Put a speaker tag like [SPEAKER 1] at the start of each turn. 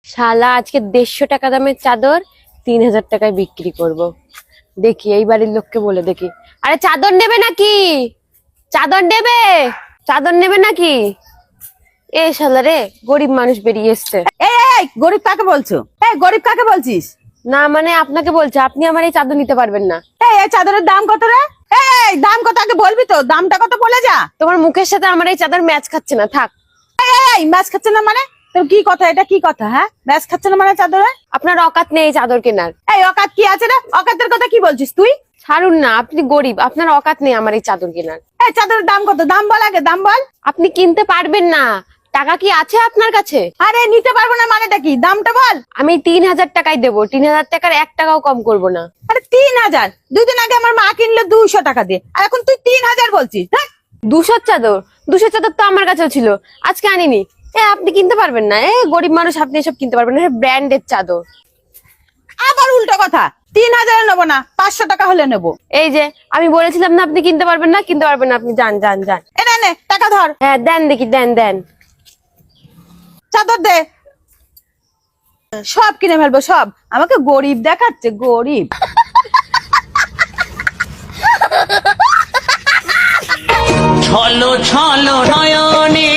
[SPEAKER 1] শালা আজকে 150 টাকা দামের চাদর 3000 টাকায় বিক্রি করব। দেখি এই বাড়ির লোককে বলে দেখি। আরে চাদর নেবে নাকি? চাদর নেবে? চাদর নেবে নাকি? এ শালা রে, গরিব মানুষ বেরিয়ে এসছে।
[SPEAKER 2] এই গরিব কাকে বলছো? এই গরিব কাকে বলছিস?
[SPEAKER 1] না মানে আপনাকে বলছে, আপনি আমার এই চাদর নিতে পারবেন না।
[SPEAKER 2] এই চাদরের দাম কত রে? এই দাম কত আগে বলবি তো, দামটা কত বলে যা।
[SPEAKER 1] তোমার মুখের সাথে আমার এই চাদর ম্যাচ খাচ্ছে না, থাক।
[SPEAKER 2] এই ম্যাচ খাচ্ছে না মানে? তোর কি কথা, এটা কি কথা? হ্যাঁ, ম্যাচ খাচ্ছে না মানে চাদরে?
[SPEAKER 1] আপনার অকাত নেই এই চাদর কেনার।
[SPEAKER 2] এই অকাত কি আছে রে? অকাতের কথা কি বলছিস তুই?
[SPEAKER 1] ছাড়ুন না, আপনি গরিব, আপনার অকাত নেই আমার এই চাদর কেনার।
[SPEAKER 2] এই চাদরের দাম কত? দাম বল আগে, দাম বল।
[SPEAKER 1] আপনি কিনতে পারবেন না, টাকা কি আছে আপনার কাছে?
[SPEAKER 2] আরে নিতে পারবো না মানেটা কি? দামটা বল।
[SPEAKER 1] আমি 3000 টাকায় দেবো, 3000 টাকার 1 টাকাও কম করব না।
[SPEAKER 2] আরে 3000? দুদিন আগে আমার মা কিনলো 200 টাকা দিয়ে, আর এখন তুই 3000 বলছিস?
[SPEAKER 1] 200 চাদর? 200 চাদর তো আমার কাছেও ছিল, আজকে আনিনি। আপনি কিনতে পারবেন না, গরিব মানুষ, আপনি এসব কিনতে পারবেন না, ব্র্যান্ডের চাদর।
[SPEAKER 2] আবার উল্টো কথা, 3000 নেবো না, 500 টাকা হলে নেবো।
[SPEAKER 1] এই যে আমি বলেছিলাম না আপনি কিনতে পারবেন না, কিনতে পারবেন না, আপনি যান যান যান।
[SPEAKER 2] এনে নে টাকা ধর।
[SPEAKER 1] হ্যাঁ দেন দেখি, দেন দেন।
[SPEAKER 2] চাদর দে, সব কিনে ফেলবো সব। আমাকে গরিব দেখাচ্ছে, গরিব।
[SPEAKER 3] ছলো ছলো নয়নে